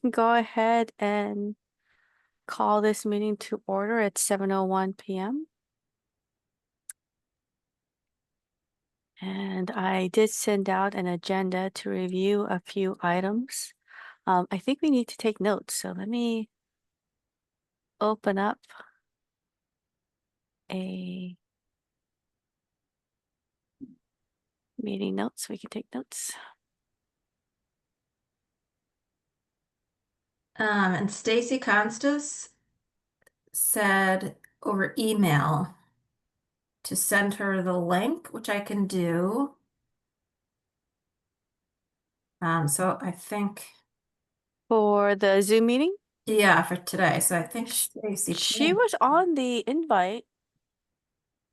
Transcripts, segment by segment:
can go ahead and call this meeting to order at 7:01 p.m. And I did send out an agenda to review a few items. I think we need to take notes, so let me open up a meeting notes so we can take notes. And Stacy Constas said over email to send her the link, which I can do. So I think, For the Zoom meeting, yeah, for today. So I think Stacy, she was on the invite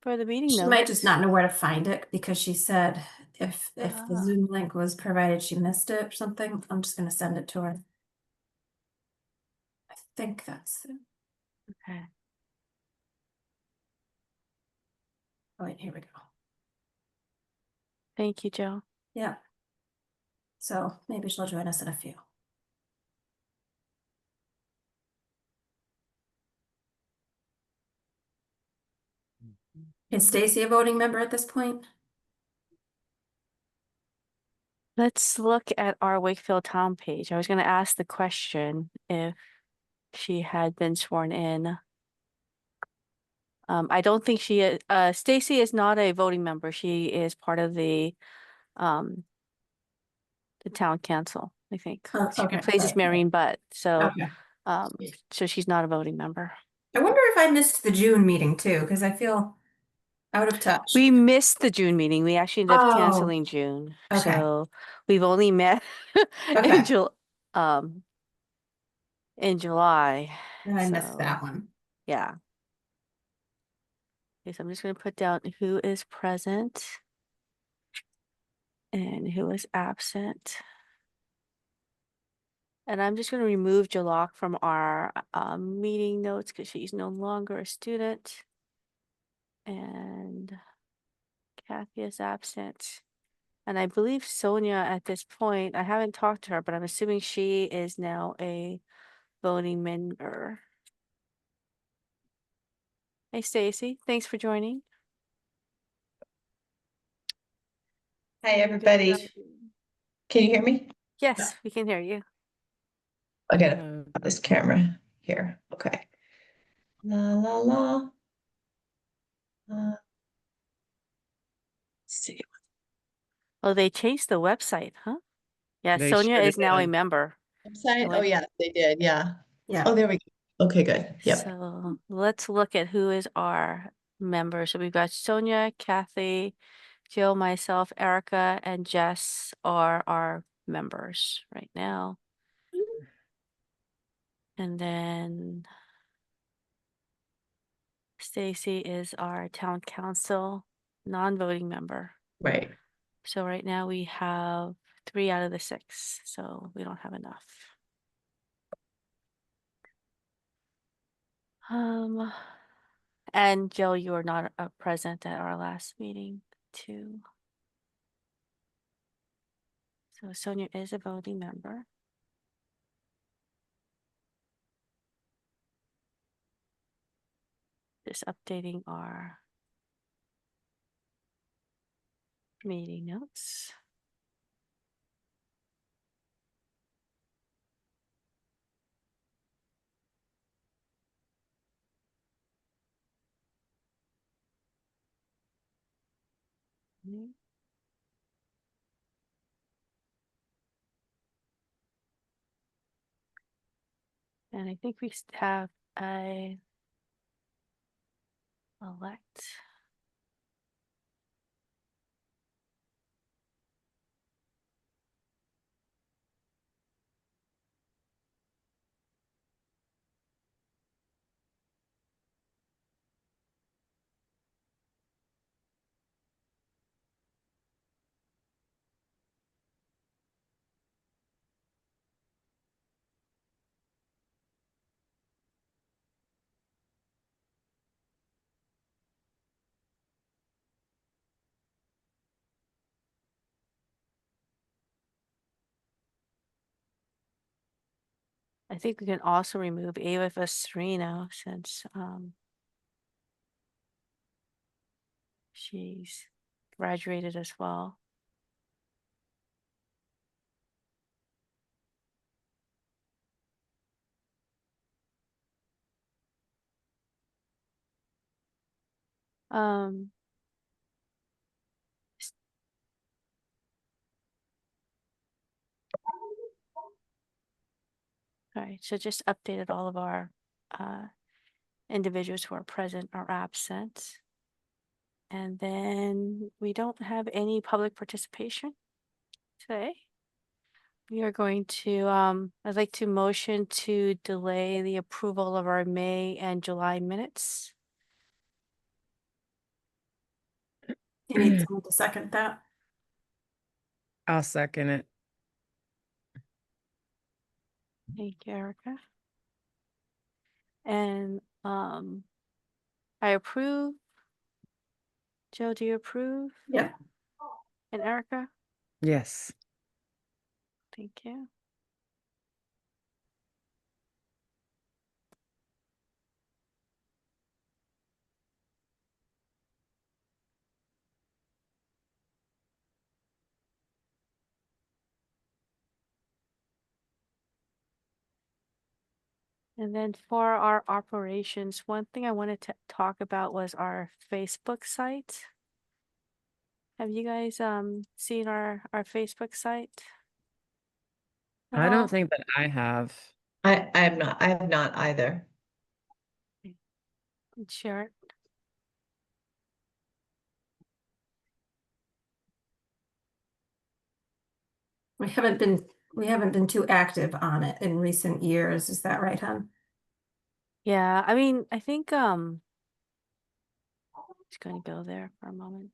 for the meeting she might just notes. not know where to find it because she said if the Ah, Zoom link was provided, she missed it or something. I'm just going to send it to her. I think that's it. okay. Oh, wait, here we go. Thank you, Joe. Yeah. So maybe she'll join us in a few. Is Stacy a voting member at this point? Let's look at our Wakefield town page. I was going to ask the question if she had been sworn in. I don't think she is. Stacy is not a voting member. She is part of um the town council, I think. Oh, She okay. replaces Right. Marion Butt, Okay. so she's not a voting member. I wonder if I missed the June meeting too, because I feel out of touch. We missed the June meeting. We actually ended up Oh, canceling June, okay. so we've only met in Okay. um in July. Then I missed So that one. yeah. Okay, so I'm just going to put down who is present and who is absent. And I'm just going to remove Jalak from our meeting notes because she's no longer a student. And Kathy is absent. And I believe Sonia at this point, I haven't talked to her, but I'm assuming she is now a voting member. Hey, Stacy, thanks for joining. Hi, How you doing? everybody. Can you hear me? Yes, we can hear you. I gotta put this camera here. Okay. La la la. Let's see. Oh, they changed the website, huh? Yeah, They Sonia sure is now a did. member. I Website? Oh, went, yeah, they did. Yeah. Yeah. Oh, there we go. Okay, good. Yep. so let's look at who is our member. So we've got Sonia, Kathy, Jill, myself, Erica, and Jess are our members right now. And then Stacy is our town council non-voting member. Right. So right now we have 3 out of the 6, so we don't have enough. Um, and Jill, you were not present at our last meeting too. So Sonia is a voting member. Just updating our meeting notes. Mm. And I think we have a elect. I think we can also remove Ava Serino since she's graduated as well. Um, all right, so just updated all of our individuals who are present or absent. And then we don't have any public participation today. We are going to, I'd like to motion to delay the approval of our May and July minutes. You need someone to second that? I'll second it. Thank you, Erica. And I approve. Joe, do you approve? Yep. And Erica? Yes. Thank you. And then for our operations, one thing I wanted to talk about was our Facebook site. Have you guys seen our Facebook site at I don't all? think that I have. I have not either. Share it. We haven't been too active on it in recent years. Is that right, hon? Yeah, I mean, I think just going to go there for a moment.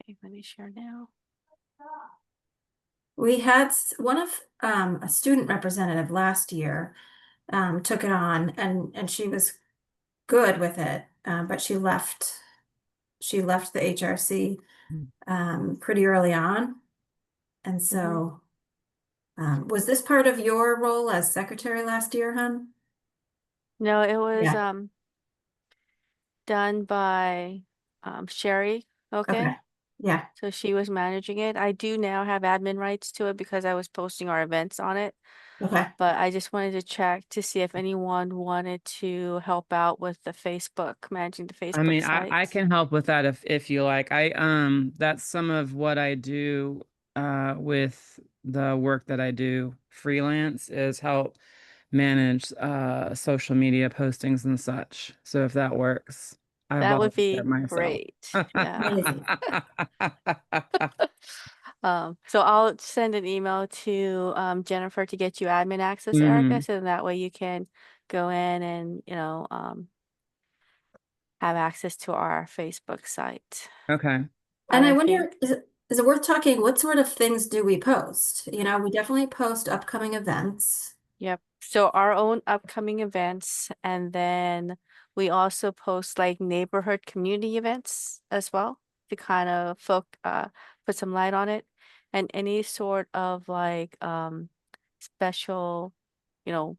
Okay, let me share now. We had one of a student representative last year took it on and she was good with it, but she left the HRC pretty early on. And so was this part of your role as secretary last year, hon? No, it was Yeah. done by Sherry. Okay. Okay. Yeah. So she was managing it. I do now have admin rights to it because I was posting our events on it. Okay. But I just wanted to check to see if anyone wanted to help out with the Facebook, managing the Facebook I mean, site. I can help with that if you like. That's some of what I do with the work that I do freelance is help manage social media postings and such. So if that works, I That would volunteer be myself. great. Yeah. Amazing. So I'll send an email to Jennifer to get you admin access, Erica, Mhm. so that way you can go in and, have access to our Facebook site. Okay. And I I wonder, think, is it worth talking? What sort of things do we post? You know, we definitely post upcoming events. yep. So our own upcoming events, and then we also post like neighborhood community events as well to kind of put some light on it, and any sort of like special, you know,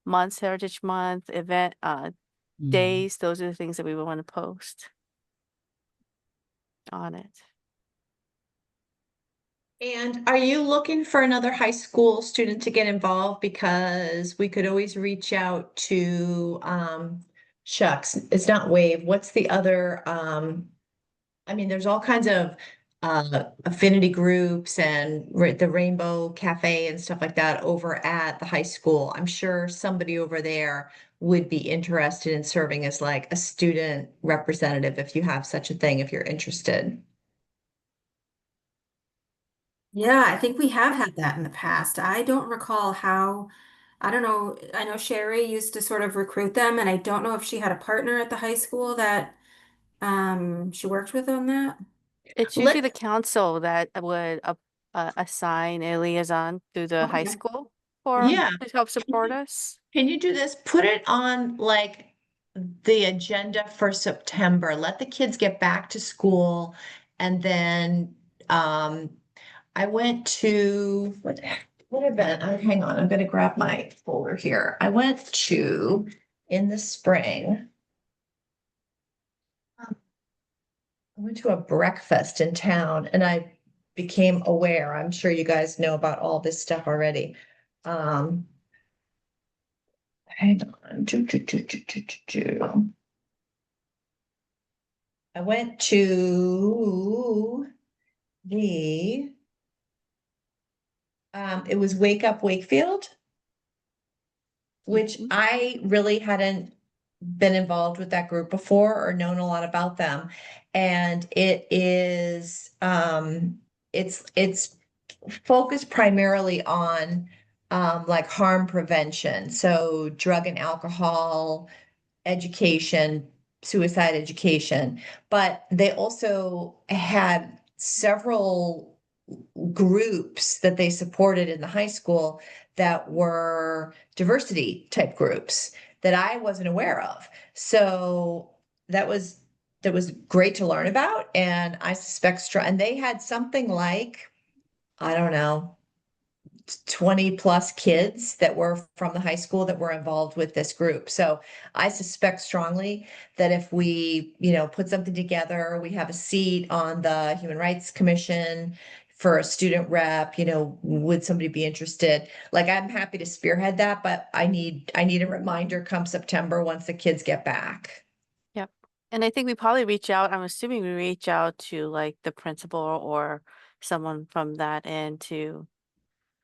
months, Heritage Month event Mhm. days. Those are the things that we would want to post on it. And are you looking for another high school student to get involved? Because we could always reach out to, shucks, it's not Wave. What's the other, I mean, there's all kinds of affinity groups and the Rainbow Cafe and stuff like that over at the high school. I'm sure somebody over there would be interested in serving as like a student representative if you have such a thing, if you're interested. Yeah, I think we have had that in the past. I don't recall how, I don't know. I know Sherry used to sort of recruit them, and I don't know if she had a partner at the high school that she worked with on that. It's usually Let, the council that would assign a liaison to the high Okay. school for yeah. to help support us. Can you do this? Put it on like the agenda for September. Let the kids get back to school. And then I went to what event? Hang on, I'm gonna grab my folder here. I went to in the spring. I went to a breakfast in town and I became aware. I'm sure you guys know about all this stuff already. Um, hang on. I went to the it was Wake Up Wakefield, which Mhm. I really hadn't been involved with that group before or known a lot about them. And it is it's focused primarily on like harm prevention. So drug and alcohol education, suicide education, but they also had several groups that they supported in the high school that were diversity type groups that I wasn't aware of. So that was great to learn about. And I suspect and they had something like, I don't know, 20 plus kids that were from the high school that were involved with this group. So I suspect strongly that if we, put something together, we have a seat on the Human Rights Commission for a student rep, would somebody be interested? Like I'm happy to spearhead that, but I need a reminder come September once the kids get back. Yep. And I think we probably reach out, I'm assuming we reach out to like the principal or someone from that end to,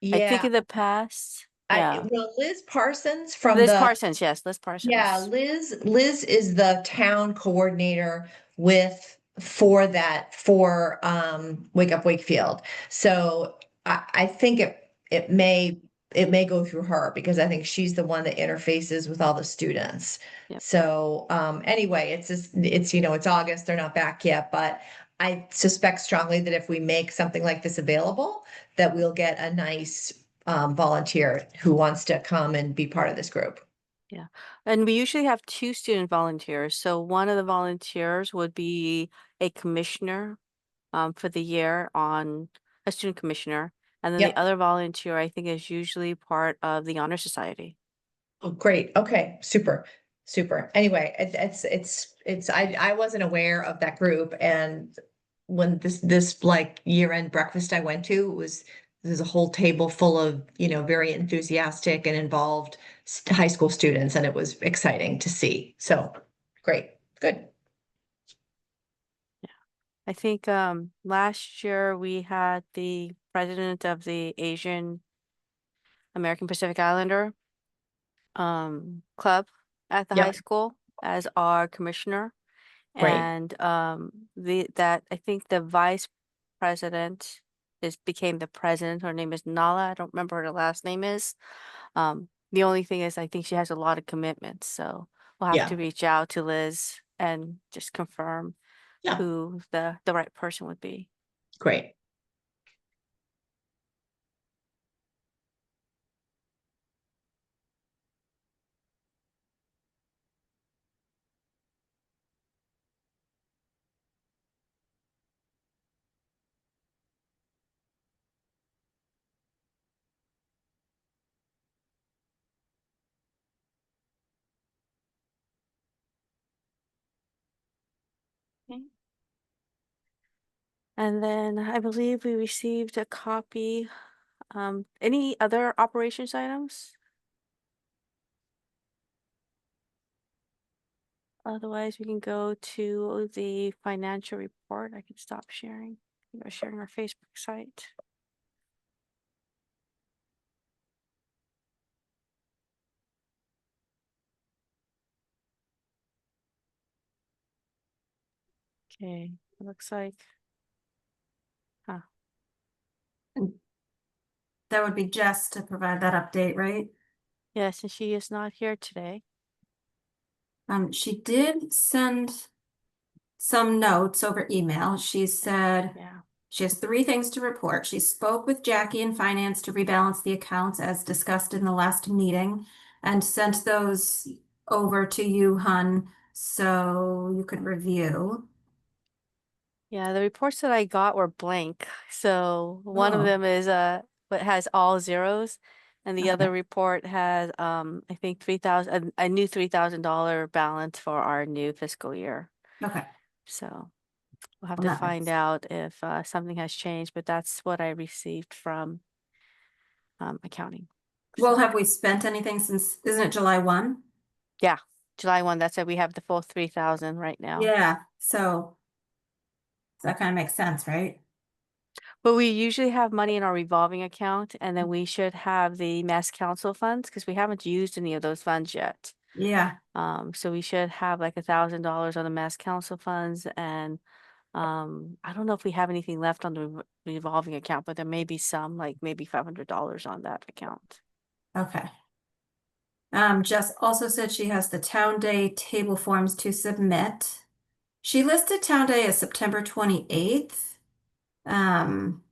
I think Yeah, in the past, yeah. well, Liz Parsons from Liz the Parsons, yes, Liz Yeah, Parsons. Liz is the town coordinator for Wake Up Wakefield. So I think it may go through her because I think she's the one that interfaces with all the students. Yep. So anyway, it's August, they're not back yet, but I suspect strongly that if we make something like this available, that we'll get a nice volunteer who wants to come and be part of this group. Yeah. And we usually have two student volunteers. So one of the volunteers would be a commissioner for the year on a student commissioner. And then the Yep. other volunteer, I think, is usually part of the Honor Society. Oh, great. Okay. Super. Super. Anyway, I wasn't aware of that group. And when this like year-end breakfast I went to, there's a whole table full of, very enthusiastic and involved high school students. And it was exciting to see. So great. Good. I think last year we had the president of the Asian American Pacific Islander club at the high Yep. school as our commissioner. Great. And that I think the vice president became the president. Her name is Nala. I don't remember what her last name is. The only thing is I think she has a lot of commitments, so we'll have to Yeah. reach out to Liz and just confirm Yeah. who the right person would be. Great. Okay. And then I believe we received a copy. Any other operations items? Otherwise, we can go to the financial report. I can stop sharing. We're sharing our Facebook site. Okay, it looks like, huh, And that would be Jess to provide that update, right? yes, and she is not here today. She did send some notes over email. She said Yeah, she has 3 things to report. She spoke with Jackie in finance to rebalance the accounts as discussed in the last meeting and sent those over to you, Hun, so you could review. yeah, the reports that I got were blank. So one of Oh, them is but has all zeros. And the Okay. other report has, I think 3,000, a new $3,000 balance for our new fiscal year. Okay. So we'll have Well, to that find makes- out if something has changed, but that's what I received from accounting. Well, So, have we spent anything since, isn't it July 1? yeah, July 1, that's it. We have the full 3,000 right now. Yeah, so that kind of makes sense, right? But we usually have money in our revolving account, and then we should have the Mass Council funds because we haven't used any of those funds yet. Yeah, So we should have like $1,000 on the Mass Council funds, and I don't know if we have anything left on the revolving account, but there may be some, like maybe $500 on that account. okay. Jess also said she has the town day table forms to submit. She listed town day as September 28th. Um,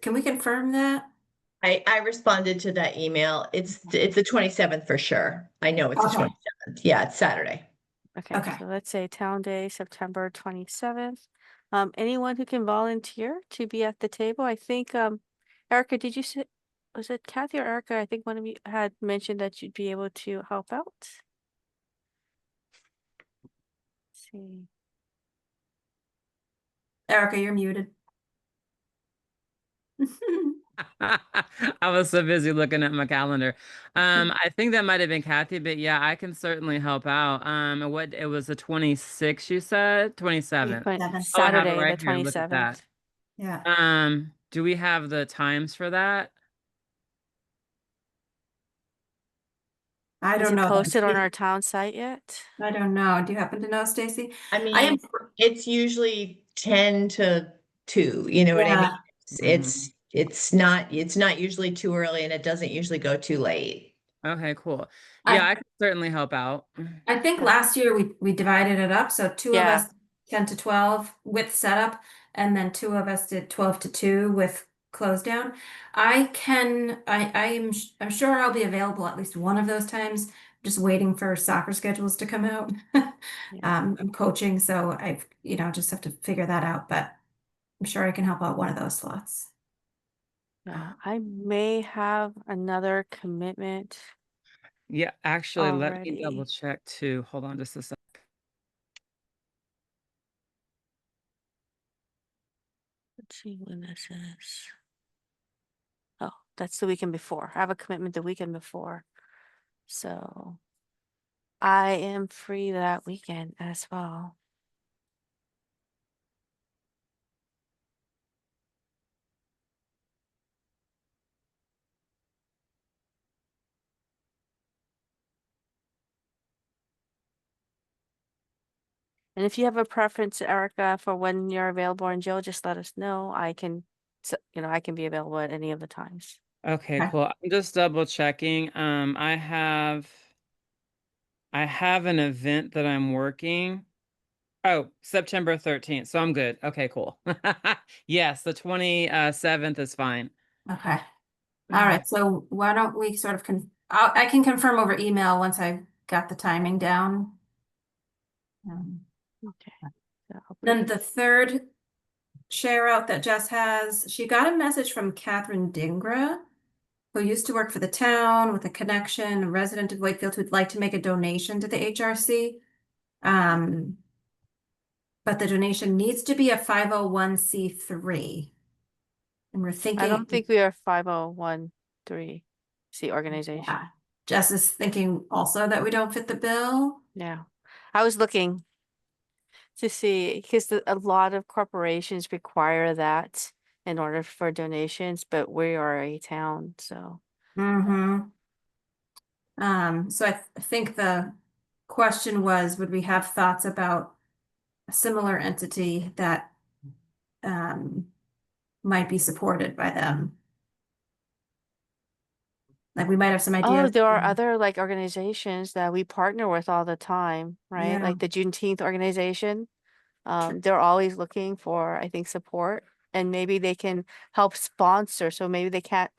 can we confirm that? I responded to that email. It's the 27th for sure. I know it's the Okay. 27th. Yeah, it's Saturday. Okay, Okay. so let's say Town Day, September 27th. Anyone who can volunteer to be at the table, I think, Erica, did you say, was it Kathy or Erica? I think one of you had mentioned that you'd be able to help out. Let's see. Erica, you're muted. I was so busy looking at my calendar. I think that might have been Kathy, but yeah, I can certainly help out. What it was the 26th, you said? 27th. Seven. Oh, I have it Saturday, the right here. Look at that. 27th. Yeah, Do we have the times for that? I Is don't it know. posted on our town site yet? I don't know. Do you happen to know, Stacy? I I am, mean, it's usually 10 to 2, you know what I mean? yeah, It's not usually too early and it doesn't usually go too late. Okay, cool. Yeah, I I can certainly help out. I think Yeah. last year we divided it up, so two of Yeah, us 10 to 12 with setup, and then two of us did 12 to 2 with close down. I'm sure I'll be available at least one of those times. Just waiting for soccer schedules to come out. yeah, I'm coaching, so just have to figure that out, but I'm sure I can help out one of those slots. yeah. I may have another commitment Yeah, actually, let me double already. check too. Hold on just a sec. Let's see when this is. Oh, that's the weekend before. I have a commitment the weekend before. So I am free that weekend as well. And if you have a preference, Erica, for when you're available, and Jill, just let us know. I can be available at any of the times. Okay, Okay. cool. I'm just double checking. I have an event that I'm working. Oh, September 13th. So I'm good. Okay, cool. Yes, the 27th is fine. Okay. All right, so why don't we sort of I can confirm over email once I've got the timing down. Okay. So I'll Then bring- the third share out that Jess has, she got a message from Catherine Dingra, who used to work for the town with a connection, a resident of Wakefield who'd like to make a donation to the HRC. But the donation needs to be a 501c3. And we're I thinking, don't think we are 5013C organization. yeah, Jess is thinking also that we don't fit the bill. Yeah. I was looking to see because a lot of corporations require that in order for donations, but we are a town, so Mm-hmm. So I think the question was, would we have thoughts about a similar entity that might be supported by them? Like we might have some oh, ideas. there are other like organizations that we partner with all the time, right? Yeah. Like the Juneteenth organization. They're always looking for, I think, support, and maybe they can help sponsor. So maybe they can't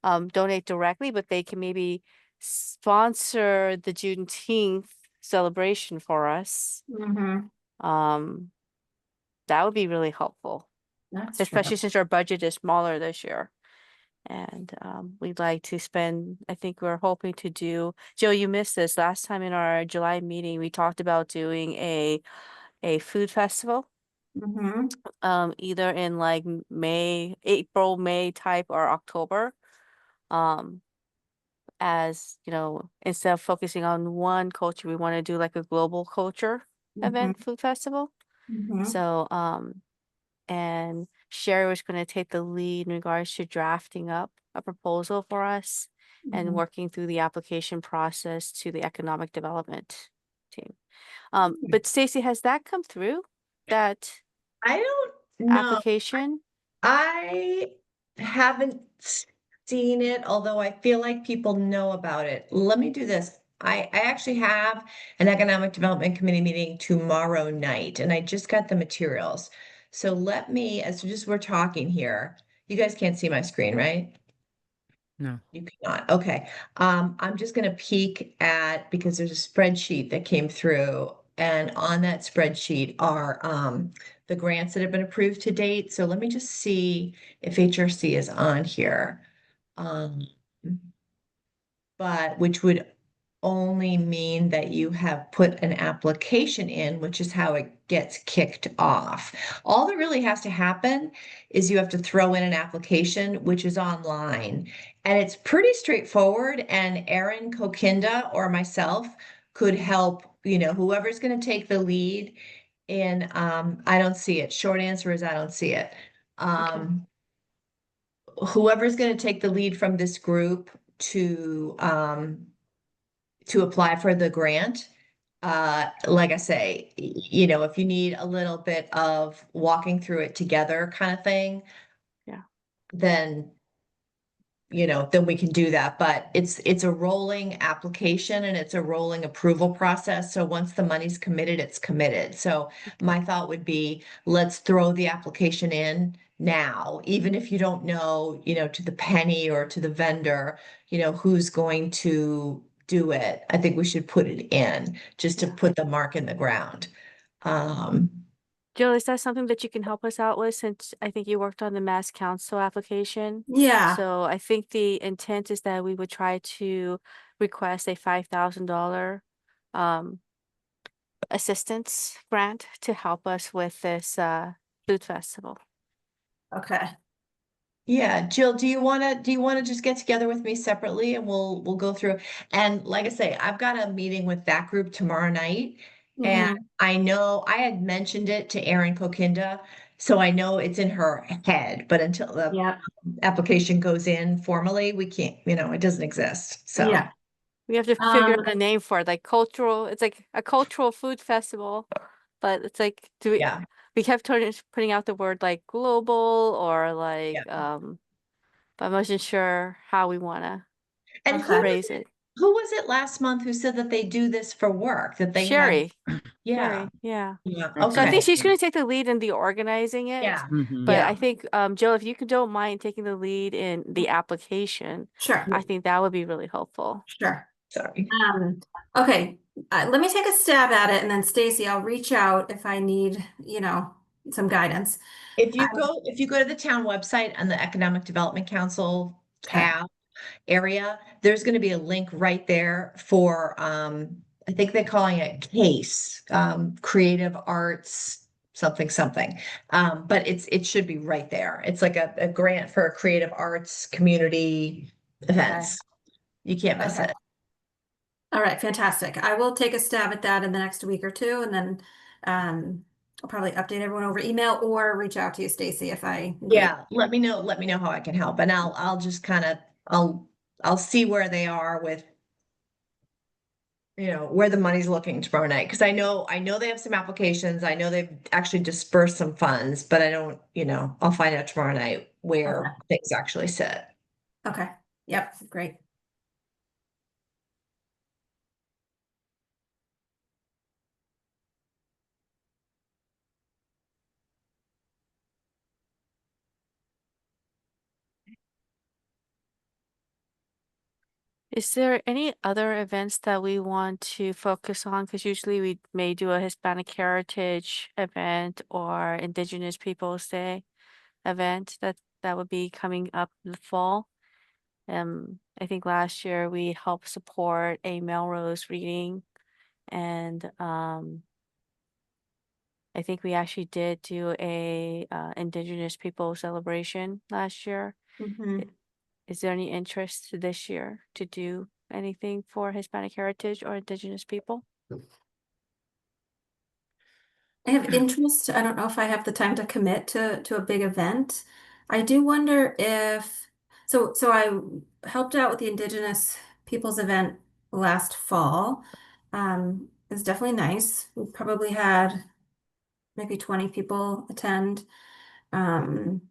donate directly, but they can maybe sponsor the Juneteenth celebration for us. Mm-hmm. That would be really helpful, That's true. especially since our budget is smaller this year. And we'd like to spend, I think we're hoping to do, Joe, you missed this. Last time in our July meeting, we talked about doing a food festival, Mm-hmm. either in like May, April, May type or October. As you know, instead of focusing on one culture, we want to do like a global culture event, food festival. Mm-hmm. So, and Sherry was going to take the lead in regards to drafting up a proposal for us and Mhm. working through the application process to the economic development team. But Stacy, has that come through? That I don't know. application? I haven't seen it, although I feel like people know about it. Let me do this. I actually have an economic development committee meeting tomorrow night, and I just got the materials. So let me, as just we're talking here, you guys can't see my screen, right? No. You cannot. Okay. I'm just going to peek at because there's a spreadsheet that came through, and on that spreadsheet are the grants that have been approved to date. So let me just see if HRC is on here. Um, but which would only mean that you have put an application in, which is how it gets kicked off. All that really has to happen is you have to throw in an application, which is online. And it's pretty straightforward. And Erin Kokinda or myself could help, whoever's going to take the lead in, I don't see it. Short answer is I don't see it. Whoever's going to take the lead from this group to apply for the grant. Like I say, if you need a little bit of walking through it together kind of thing, Yeah. then then we can do that. But it's a rolling application and it's a rolling approval process. So once the money's committed, it's committed. So my thought would be let's throw the application in now, even if you don't know, to the penny or to the vendor, who's going to do it. I think we should put it in just to Yeah. put the mark in the ground. Um, Jill, is that something that you can help us out with since I think you worked on the Mass Council application? Yeah. So I think the intent is that we would try to request a $5,000 um assistance grant to help us with this food festival. Okay. Yeah, Jill, do you want to just get together with me separately and we'll go through. And like I say, I've got a meeting with that group tomorrow night. And Mhm. I know I had mentioned it to Erin Kokinda, so I know it's in her head, but until the Yeah. application goes in formally, we can't, it doesn't exist. So Yeah. We have to figure out a name for it, like cultural, it's like a cultural food festival, but it's like, yeah, we kept putting out the word like global or like, yeah. but I wasn't sure how we wanna And Okay. phrase it. who was it last month who said that they do this for work, that they have, Sherry, yeah, yeah. yeah, So I okay. think she's gonna take the lead in the organizing it, Yeah, but Mhm. I yeah, think, Jill, if you don't mind taking the lead in the application, Sure. I think that would be really helpful. Sure. sorry. Okay. Let me take a stab at it, and then Stacy, I'll reach out if I need, some guidance. If you go to the town website on the Economic Development Council Okay. tab area, there's going to be a link right there for I think they're calling it CASE, Creative Arts something something. But it should be right there. It's like a grant for creative arts community Okay. events. You can't miss Okay. it. All right. Fantastic. I will take a stab at that in the next week or two, and then I'll probably update everyone over email or reach out to you, Stacy, if I need. Yeah, let me know how I can help. And I'll just kind of I'll see where they are with where the money's looking tomorrow night. Because I know they have some applications. I know they've actually dispersed some funds, but I don't, I'll find out tomorrow night Okay. where things actually sit. Okay. Yep. Great. Is there any other events that we want to focus on? Because usually we may do a Hispanic Heritage event or Indigenous Peoples Day event that would be coming up in the fall. I think last year we helped support a Melrose reading, and I think we actually did do a Indigenous people celebration last year. Mhm. Is there any interest this year to do anything for Hispanic heritage or Indigenous people? I have interest. I don't know if I have the time to commit to a big event. I do wonder if so I helped out with the Indigenous Peoples event last fall. It was definitely nice. We probably had maybe 20 people attend. Um,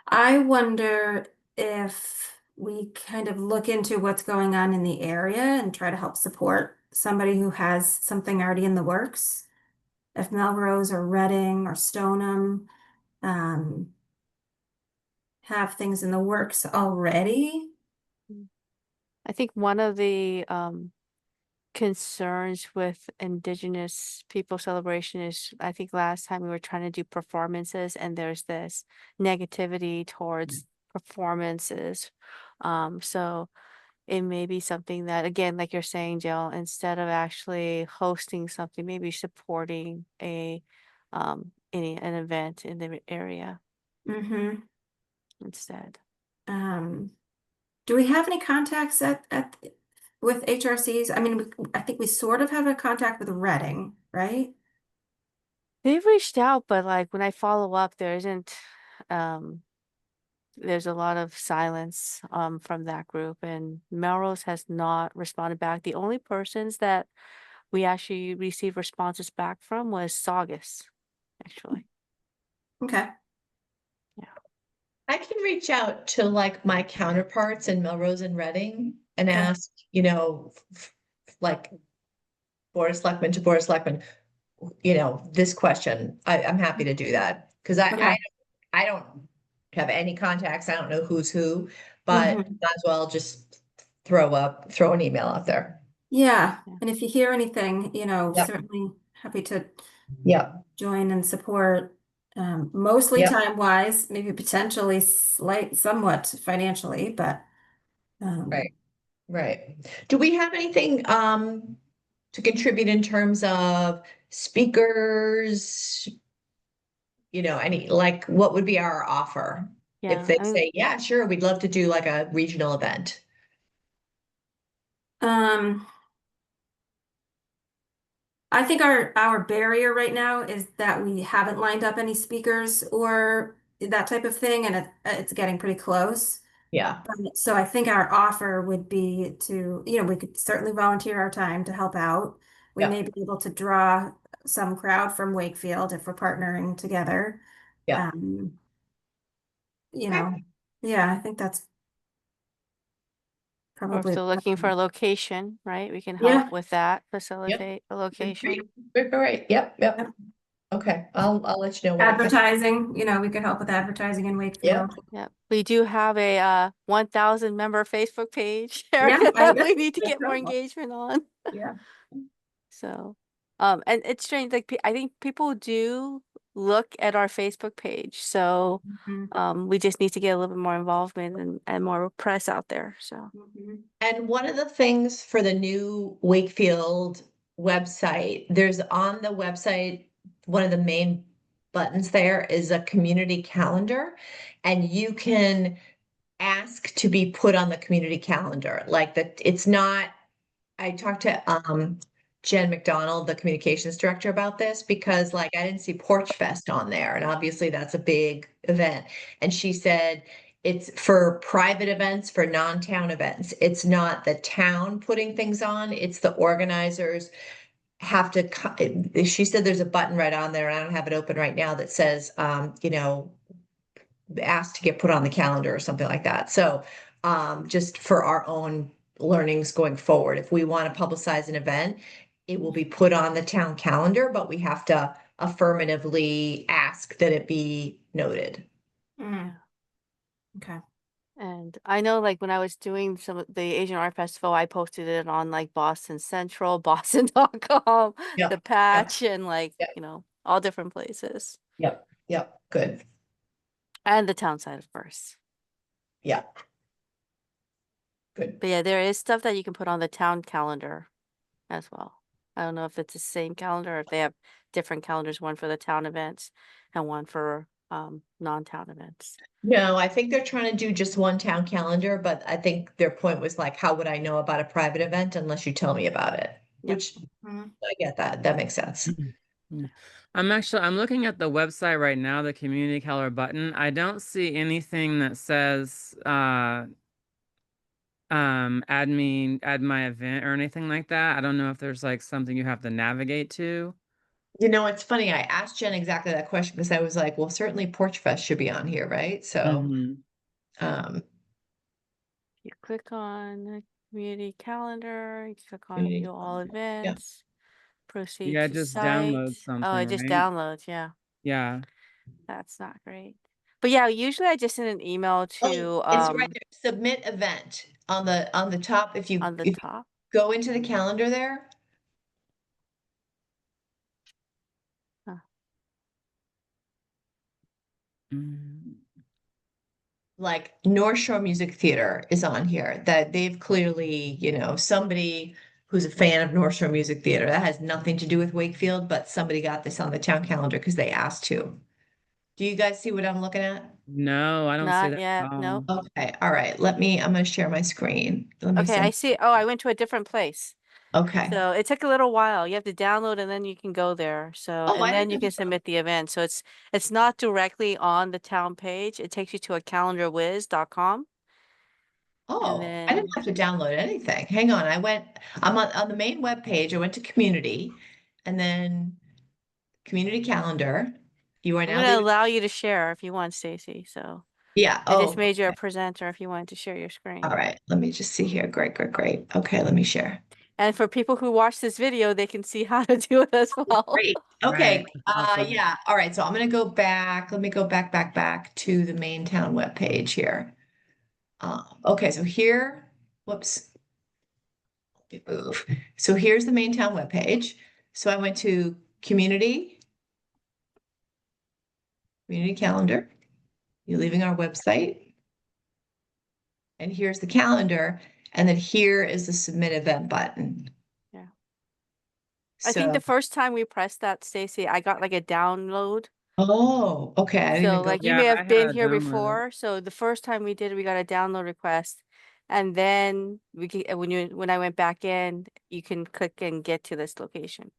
I wonder if we kind of look into what's going on in the area and try to help support somebody who has something already in the works. If Melrose or Reading or Stoneham um, have things in the works already. I think one of the concerns with Indigenous people celebration is, I think last time we were trying to do performances and there's this negativity towards performances. So it may be something that, again, like you're saying, Jill, instead of actually hosting something, maybe supporting an event in the area Mm-hmm. instead. Um, do we have any contacts at with HRCs? I mean, I think we sort of have a contact with Reading, right? They've reached out, but like when I follow up, there isn't um there's a lot of silence from that group, and Melrose has not responded back. The only persons that we actually received responses back from was Saugus, actually. Okay. Yeah. I can reach out to like my counterparts in Melrose and Reading and Okay. ask, like Board of Selectmen to Board of Selectmen, this question. I'm happy to do that because Okay. I don't have any contacts. I don't know who's who, but Mm-hmm. might as well just throw an email out there. Yeah. Yeah. And if you hear anything, Yep. certainly happy to Yep. join and support. Mostly Yep. time wise, maybe potentially somewhat financially, but Right. Right. Do we have anything to contribute in terms of speakers? Any like what would be our offer if Yeah. they I mean, say, yeah, sure, we'd love to do like a regional event? um, I think our barrier right now is that we haven't lined up any speakers or that type of thing, and it's getting pretty close. Yeah. So I think our offer would be to, we could certainly volunteer our time to help out. We may Yep. be able to draw some crowd from Wakefield if we're partnering together. Yep. Um, you Okay. know, yeah, I think that's or if probably, they're looking for a location, right? We can help yeah. with that, Yep. facilitate a Great. location. Great. Yep. Yep. Yep. Okay. I'll let you know when I can. Advertising, we could help with advertising in Yep. Wakefield. Yeah, we do have a 1,000 member Facebook page Yeah, area I that we need to get more know. engagement on. Yeah. So, and it's strange. Like I think people do look at our Facebook page. So, Mhm. we just need to get a little bit more involvement and more press out there. So, Mhm. And one of the things for the new Wakefield website, there's on the website, one of the main buttons there is a community calendar, and you can ask to be put on the community calendar. Like that, it's not I talked to Jen McDonald, the communications director, about this because like I didn't see Porch Fest on there, and obviously that's a big event. And she said it's for private events, for non-town events. It's not the town putting things on, it's the organizers have to she said there's a button right on there, and I don't have it open right now, that says asked to get put on the calendar or something like that. So just for our own learnings going forward, if we want to publicize an event, it will be put on the town calendar, but we have to affirmatively ask that it be noted. Mm, yeah. okay. And I know like when I was doing some of the Asian Art Festival, I posted it on like Boston Central, Boston.com, The Yep, yep, Patch, and like, yep, all different places. yep, good. And the town side, of course. Yep. Good. But yeah, there is stuff that you can put on the town calendar as well. I don't know if it's the same calendar or if they have different calendars, one for the town events and one for non-town events. No, I think they're trying to do just one town calendar, but I think their point was like, how would I know about a private event unless you tell me about it? Yep. Which Mhm. I get that. That makes sense. Yeah. I'm looking at the website right now, the community calendar button. I don't see anything that says add my event or anything like that. I don't know if there's like something you have to navigate to. You know, it's funny. I asked Jen exactly that question because I was like, well, certainly Porch Fest should be on here, right? So, Mhm. um, You click on the community calendar, you click on community view all calendar. Yeah. events, proceed Yeah, to just site. download Oh, it something, just right? downloads, yeah. Yeah. That's not great. But yeah, usually I just send an email Oh, to it's right there. Submit event on the top. If on the you top. go into the calendar there, Huh. Mm. like North Shore Music Theater is on here. That they've clearly, somebody who's a fan of North Shore Music Theater. That has nothing to do with Wakefield, but somebody got this on the town calendar because they asked to. Do you guys see what I'm looking at? No, I don't see Not that yet, at all. nope. Okay, all right. I'm gonna share my screen. Let me Okay, I send. see. Oh, I went to a different place. Okay. So it took a little while. You have to download and then you can go there. So, Oh, and I then didn't you know. can submit the event. So it's not directly on the town page. It takes you to a calendarwiz.com. And Oh, I didn't then have to download anything. Hang on. I'm on the main web page. I went to community and then community calendar. You are I'm now gonna leaving. allow you to share if you want, Stacy. So Yeah. I just Oh, made you a okay. presenter if you wanted to share your All screen. right. Let me just see here. Great, great, great. Okay, let me share. And for people who watch this video, they can see how to do it as well. Great. Right. Okay. Awesome. Yeah. All right. So I'm gonna go back. Let me go back to the main town web page here. Okay. So here, whoops. Let me move. So here's the main town web page. So I went to community calendar. You're leaving our website. And here's the calendar. And then here is the submit event button. Yeah. I think the So, first time we pressed that, Stacy, I got like a download. oh, okay. I didn't even So go. like you Yeah, may I have been had to here download it. before. So the first time we did it, we got a download request. And then when I went back in, you can click and get to this location.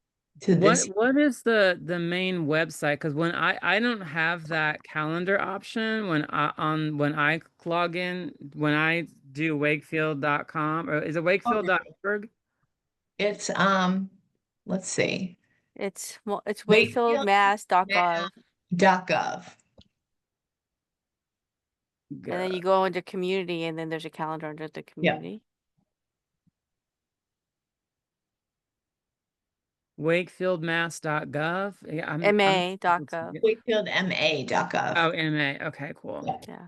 To this. What is the main website? Because when I don't have that calendar option when I log in, when I do wakefield.com, or is it Okay. wakefield.org? It's let's see. It's Wakefield wakefieldmass.gov. Gov. And then Go. you go into community and then there's a calendar under the Yeah. community. Wakefieldmass.gov. Yeah, I'm ma.gov. WakefieldMA.gov. Oh, MA. Okay, cool. Yeah. Yeah.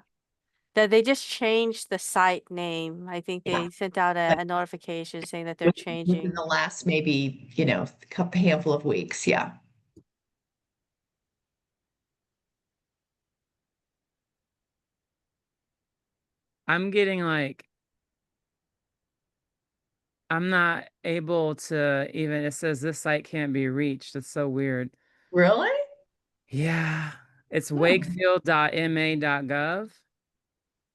That they just changed the site name. I think Yeah. they sent out a notification saying that they're Within changing. the last maybe, couple handful of weeks. Yeah. I'm getting like I'm not able to even, it says this site can't be reached. It's so weird. Really? Yeah. It's Hmm. wakefield.ma.gov.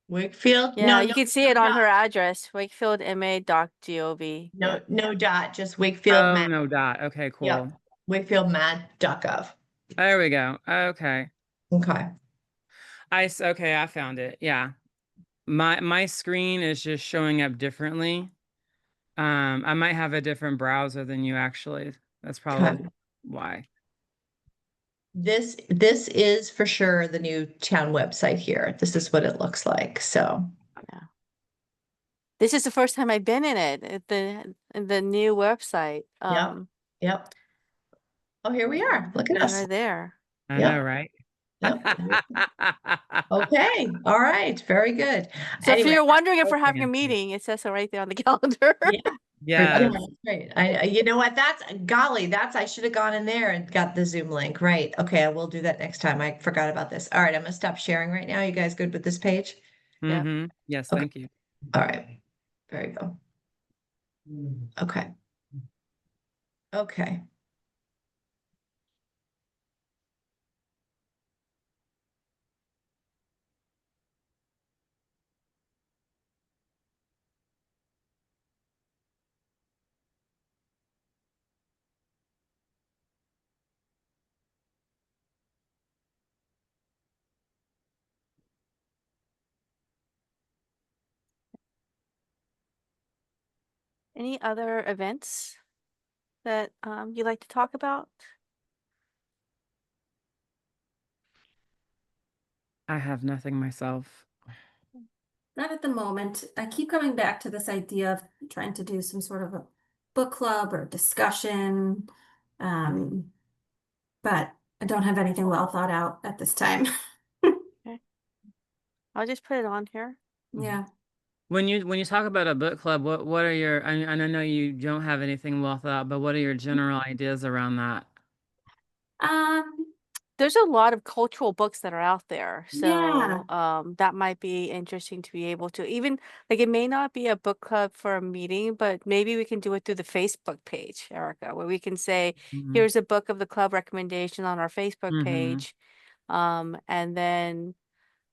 Wakefield? Yeah, No, you no, can see no it on dot. her address, wakefieldma.gov. No, Yep. no dot, just Wakefield Oh, Math. no dot. Okay, Yep. cool. WakefieldMath.gov. There we go. Okay. Okay. Okay, I found it. Yeah. My screen is just showing up differently. I might have a different browser than you actually. That's Okay. probably why. This is for sure the new town website here. This is what it looks like. So, Yeah. This is the first time I've been in it, at the new website. yep. Yep. Oh, here we are. Look at We us. are there. I know, Yep. right? Yep. Okay. All right. Very good. So if Anyway, you're wondering if So we're having a fancy. meeting, it says so right there on the calendar. yeah. Yeah, Yes. that's great. You know what? That's golly, I should have gone in there and got the Zoom link. Right. Okay, I will do that next time. I forgot about this. All right, I'm gonna stop sharing right now. You guys good with this page? Yep. Mm-hmm. Yes, Okay. thank you. All right. There you go. Okay. Okay. Any other events that you'd like to talk about? I have nothing myself. Not at the moment. I keep coming back to this idea of trying to do some sort of a book club or discussion. Um, but I don't have anything well thought out at this time. Okay. I'll just put it on here. Yeah. When you talk about a book club, what are your, and I know you don't have anything well thought out, but what are your general ideas around that? Um, There's a lot of cultural books that are out there, yeah. so that might be interesting to be able to even like it may not be a book club for a meeting, but maybe we can do it through the Facebook page, Erica, where we can say, Mm-hmm. here's a book of the club recommendation on our Facebook Mm-hmm. page. And then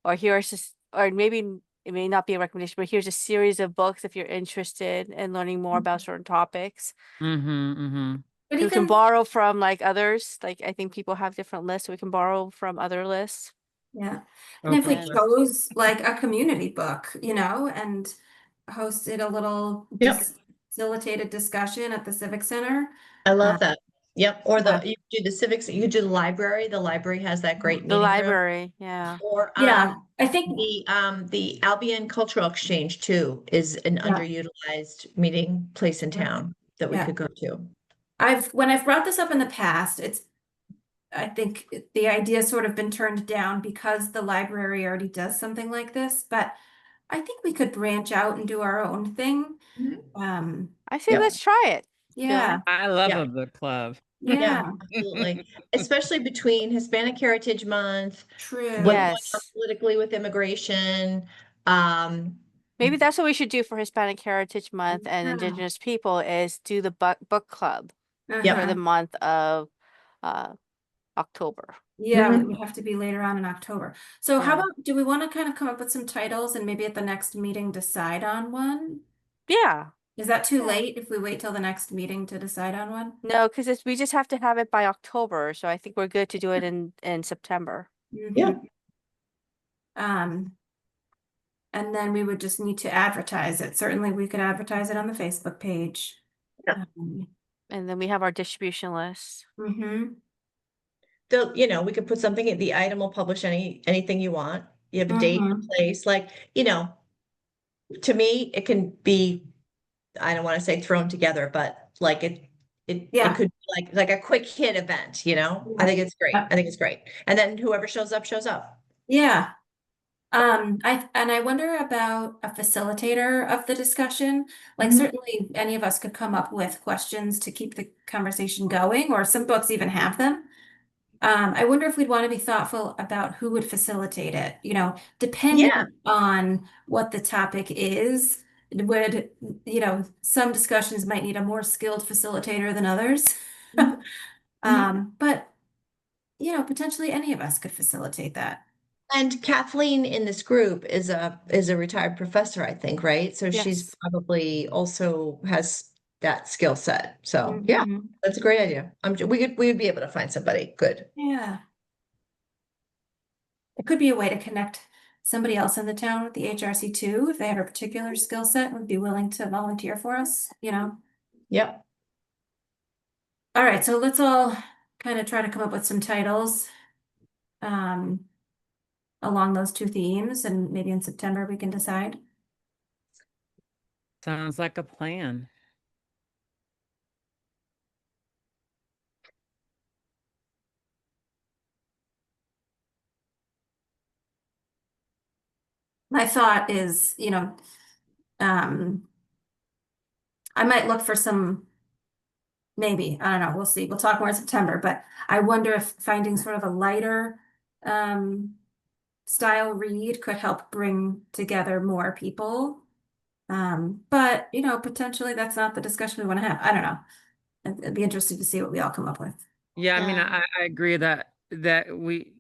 or here's just or maybe it may not be a recommendation, but here's a series of books if you're interested in learning more about certain topics. Mm-hmm. Mm-hmm. But We can even, borrow from like others. Like I think people have different lists, so we can borrow from other lists. yeah. And if we Okay. And chose like a community book, and hosted a little Yep. facilitated discussion at the Civic Center. I Uh, love that. Yep. Or yeah. you could do the civics, you could do the library. The library has that great the meeting room. library, yeah. Or Yeah, I think, the Albion Cultural Exchange too is an yeah, underutilized meeting place in town that we yeah. could go to. When I've brought this up in the past, I think the idea's sort of been turned down because the library already does something like this, but I think we could branch out and do our own thing. Um, I say Yep. let's try it. yeah, I love Yeah. a book club. Yeah, yeah, absolutely. Especially between Hispanic Heritage Month, true. what's going on Yes. politically with immigration. Um, Maybe that's what we should do for Hispanic Heritage Month and Yeah. Indigenous people is do the book club Yep. for the Uh-huh. month of uh October. Yeah, Mhm. it would have to be later on in October. So how Yeah. about, do we want to kind of come up with some titles and maybe at the next meeting decide on one? Yeah. Is that too Yeah. late if we wait till the next meeting to decide on one? No, because we just have to have it by October, so I think we're good to do it in September. Yeah. Mhm. Um, and then we would just need to advertise it. Certainly, we could advertise it on the Facebook page. Yeah. And then we have our distribution list. Mhm. We could put something in the item will publish anything you want. You have a date, a Mhm. place, like, to me, it can be, I don't want to say thrown together, but like it Yeah. could be like a quick hit event, I think it's great. Yeah. I think it's great. And then whoever shows up, shows up. Yeah. I wonder about a facilitator of the discussion. Like Mhm. certainly any of us could come up with questions to keep the conversation going, or some books even have them. I wonder if we'd want to be thoughtful about who would facilitate it, Yeah. depending on what the topic is. Would, some discussions might need a more skilled facilitator than others. Mhm. Mhm. But, potentially any of us could facilitate that. And Kathleen in this group is a retired professor, I think, right? So she's Yes. probably also has that skill set. So yeah, Mhm. that's a great idea. We would be able to find somebody good. Yeah. It could be a way to connect somebody else in the town with the HRC too, if they have a particular skill set and would be willing to volunteer for us. Yep. All right, so let's all kind of try to come up with some titles um, along those two themes, and maybe in September we can decide. Sounds like a plan. My thought is, I might look for some, maybe, I don't know, we'll see. We'll talk more in September, but I wonder if finding sort of a lighter um, style read could help bring together more people. But you know, potentially that's not the discussion we want to have. I don't know. It'd be interesting to see what we all come up with. Yeah, I mean, Yeah. I agree that we,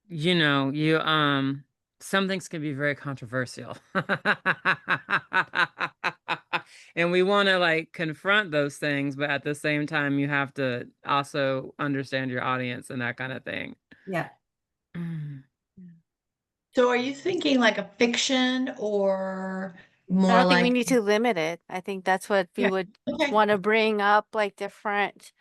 you some things can be very controversial. And we want to like confront those things, but at the same time you have to also understand your audience and that kind of thing. Yeah. Mm. So are you thinking like a fiction or I more don't think we like, need to limit it. I think that's what we yeah, would okay, want to bring up, like different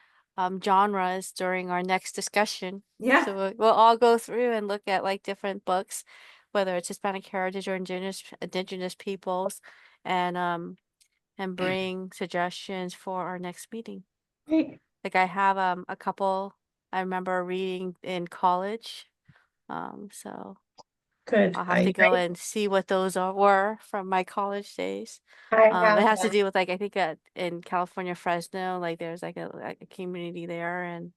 genres during our next discussion. Yeah. So we'll all go through and look at like different books, whether it's Hispanic heritage or indigenous peoples, and bring suggestions for our next meeting. great, Like I have a couple I remember reading in college. So good. I'll have to go and see what those were from my college days. I It have has to do with like I think in California, Fresno, like there's like a community there, and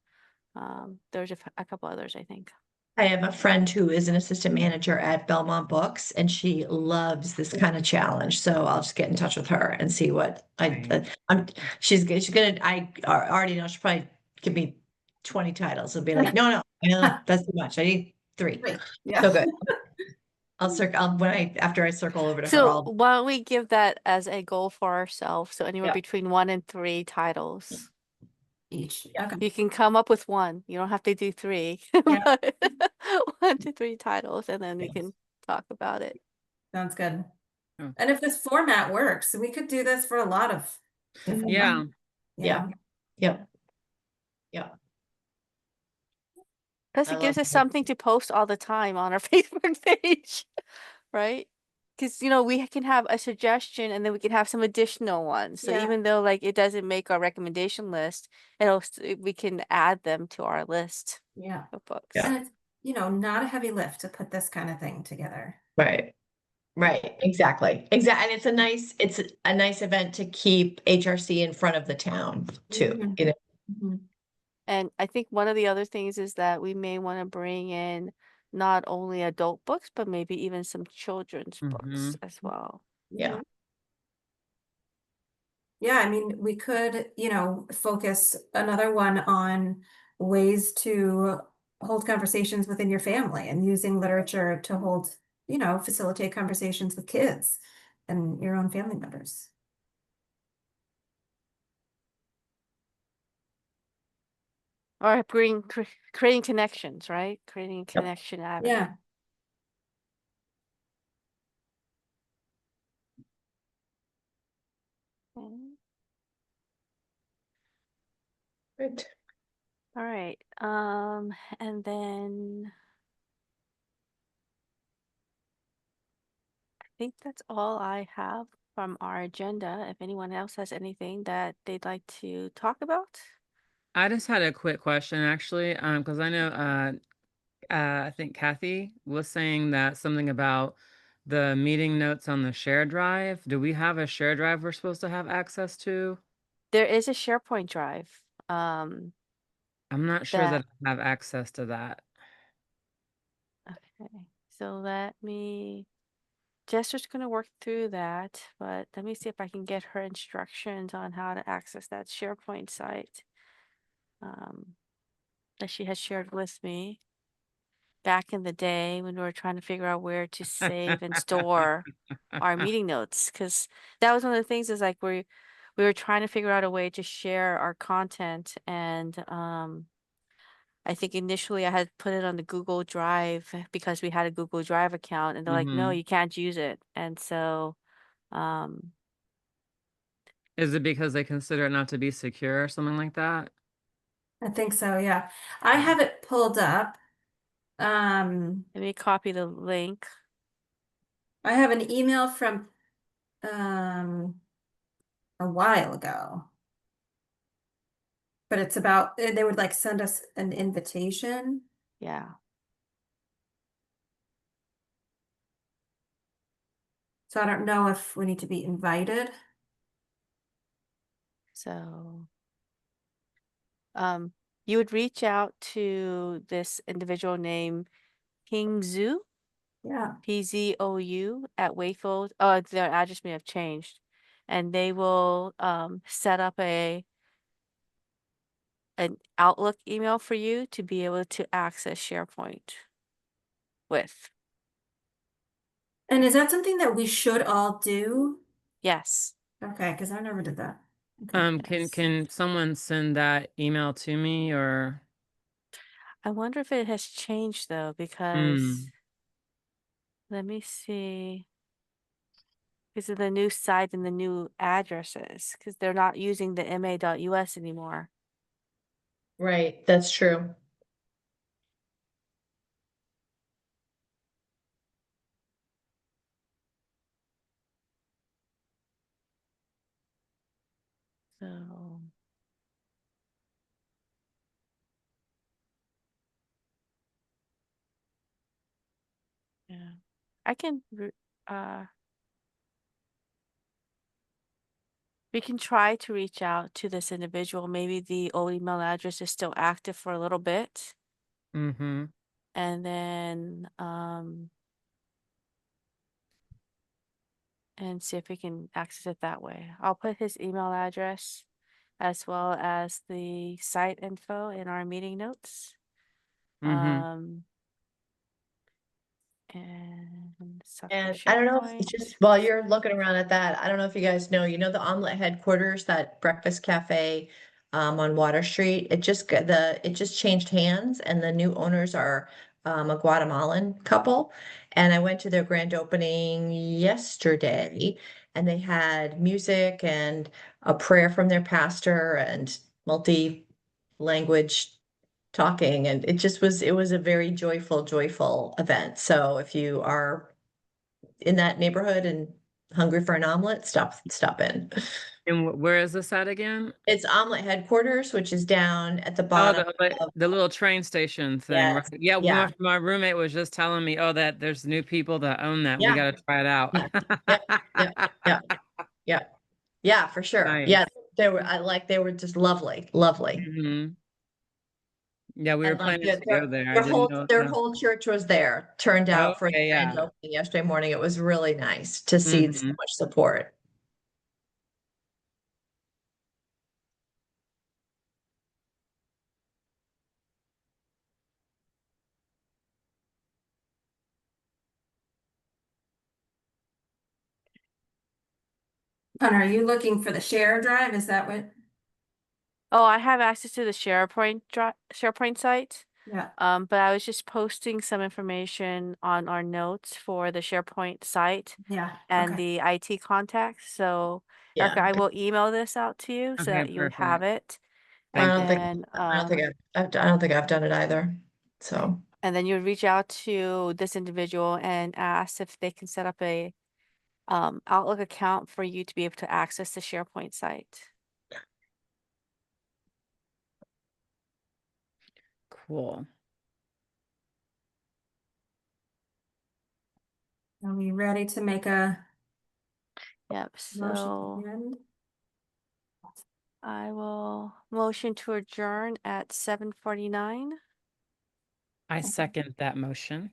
there's a couple others I think. I have a friend who is an assistant manager at Belmont Books, and she loves this kind of challenge. So I'll just get in touch with her and see what I'm. She's gonna. Already know she'll probably give me 20 titles. It'll be like, no, that's too much. I need 3. Great. Yeah. So good. After I circle over to her, So I'll. why don't we give that as a goal for ourselves? So anywhere Yeah. between 1 and 3 titles. Each. Yeah. Okay. You can come up with 1. You don't have to do 3. Yeah. but 1 to 3 titles, and then we Yes. can talk about it. Sounds good. Oh. And if this format works, we could do this for a lot of different Yeah. ones, you Yeah. know? Yep. Yeah. Plus, I it gives love us that. something to post all the time on our Facebook page, right? Because, we can have a suggestion and then we can have some additional ones. So Yeah. even though like it doesn't make our recommendation list, we can add them to our list Yeah. of books. Yeah. And it's, not a heavy lift to put this kind of thing together. Right. Right. Exactly. And it's a nice event to keep HRC in front of the town too. Mhm. You know. Mhm. And I think one of the other things is that we may want to bring in not only adult books, but maybe even some children's books Mhm. as well. Yeah. Yeah, I mean, we could, focus another one on ways to hold conversations within your family and using literature to facilitate conversations with kids and your own family members. Or creating connections, right? Creating connection avenue. Yeah. Okay. Good. All right. And then I think that's all I have from our agenda. If anyone else has anything that they'd like to talk about. I just had a quick question actually, because I know I think Kathy was saying that something about the meeting notes on the shared drive. Do we have a shared drive we're supposed to have access to? There is a SharePoint drive. I'm not sure That that I have access to that. Okay. So Jester's gonna work through that, but let me see if I can get her instructions on how to access that SharePoint site. That she had shared with me back in the day when we were trying to figure out where to save and store our meeting notes. Because that was one of the things is like we were trying to figure out a way to share our content, and I think initially I had put it on the Google Drive because we had a Google Drive account, and they're like, no, Mhm. you can't use it. And so um Is it because they consider it not to be secure or something like that? I think so, yeah. I have it pulled up. let me copy the link. I have an email from a while ago. But it's about they would like send us an invitation. Yeah. So I don't know if we need to be invited. So you would reach out to this individual named King Zhu, Yeah. PZOU@Wakefield. Oh, their address may have changed. And they will set up an Outlook email for you to be able to access SharePoint with. And is that something that we should all do? Yes. Okay, because I never did that. Okay. Can someone send that email to me or? I wonder if it has changed though, because Hmm. let me see. Because of the new site and the new addresses, because they're not using the ma.us anymore. Right, that's true. So yeah, I can we can try to reach out to this individual. Maybe the old email address is still active for a little bit, Mm-hmm. and then and see if we can access it that way. I'll put his email address as well as the site info in our meeting notes. Mm-hmm. And stuff for And I don't know, if SharePoint. it's just while you're looking around at that, I don't know if you guys know, the Omelet Headquarters, that breakfast cafe on Water Street. It just changed hands, and the new owners are a Guatemalan couple. And I went to their grand opening yesterday, and they had music and a prayer from their pastor and multi-language talking, and it was a very joyful event. So if you are in that neighborhood and hungry for an omelet, stop in. And where is this at again? It's Omelet Headquarters, which is down at the Oh, bottom of, the little train station thing, right? yes, Yeah, yeah, my roommate was just telling me, oh, that there's new people that own that. We yeah, got to try it out. yeah, yeah, yeah, yeah, yeah, yeah, for sure. Yeah, Nice. they were just lovely. Hmm. Yeah, we were And like planning to go there. I their didn't know. their whole church was there, turned out for the Okay, grand yeah. opening yesterday morning. It was really nice to see so Hmm. much support. Connor, are you looking for the share drive? Is that what? Oh, I have access to the SharePoint site. Yeah. But I was just posting some information on our notes for the SharePoint site Yeah. and Okay. the IT contacts. So, Yeah, Erica, I will email this out to you so Okay, that you have perfect. it. I And Thank don't you. think then, I don't think I've done it either. So. and then you reach out to this individual and ask if they can set up a Outlook account for you to be able to access the SharePoint site. Cool. Are we ready to make a Yep. motion So to end? I will motion to adjourn at 7:49. I second that motion.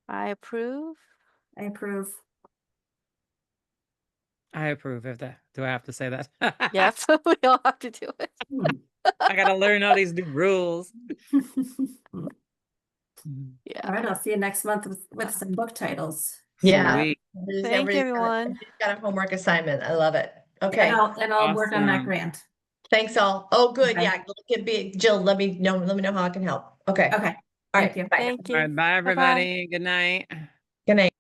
I approve. I approve. I approve of that. Do I have to say that? Yep, we all have to do it. I gotta learn all these new rules. Yeah. All right, I'll see you next month with some book titles. Yeah. Sweet. Thank you, everyone. Everybody's got a homework assignment. I love it. And Okay. I'll work on that Awesome. grant. Thanks all. Oh, good. Okay. Yeah. Jill, let me know how I can help. Okay. Okay. All Thank right. you. Bye. Thank All you. right, bye Bye-bye. everybody. Good night. Good night.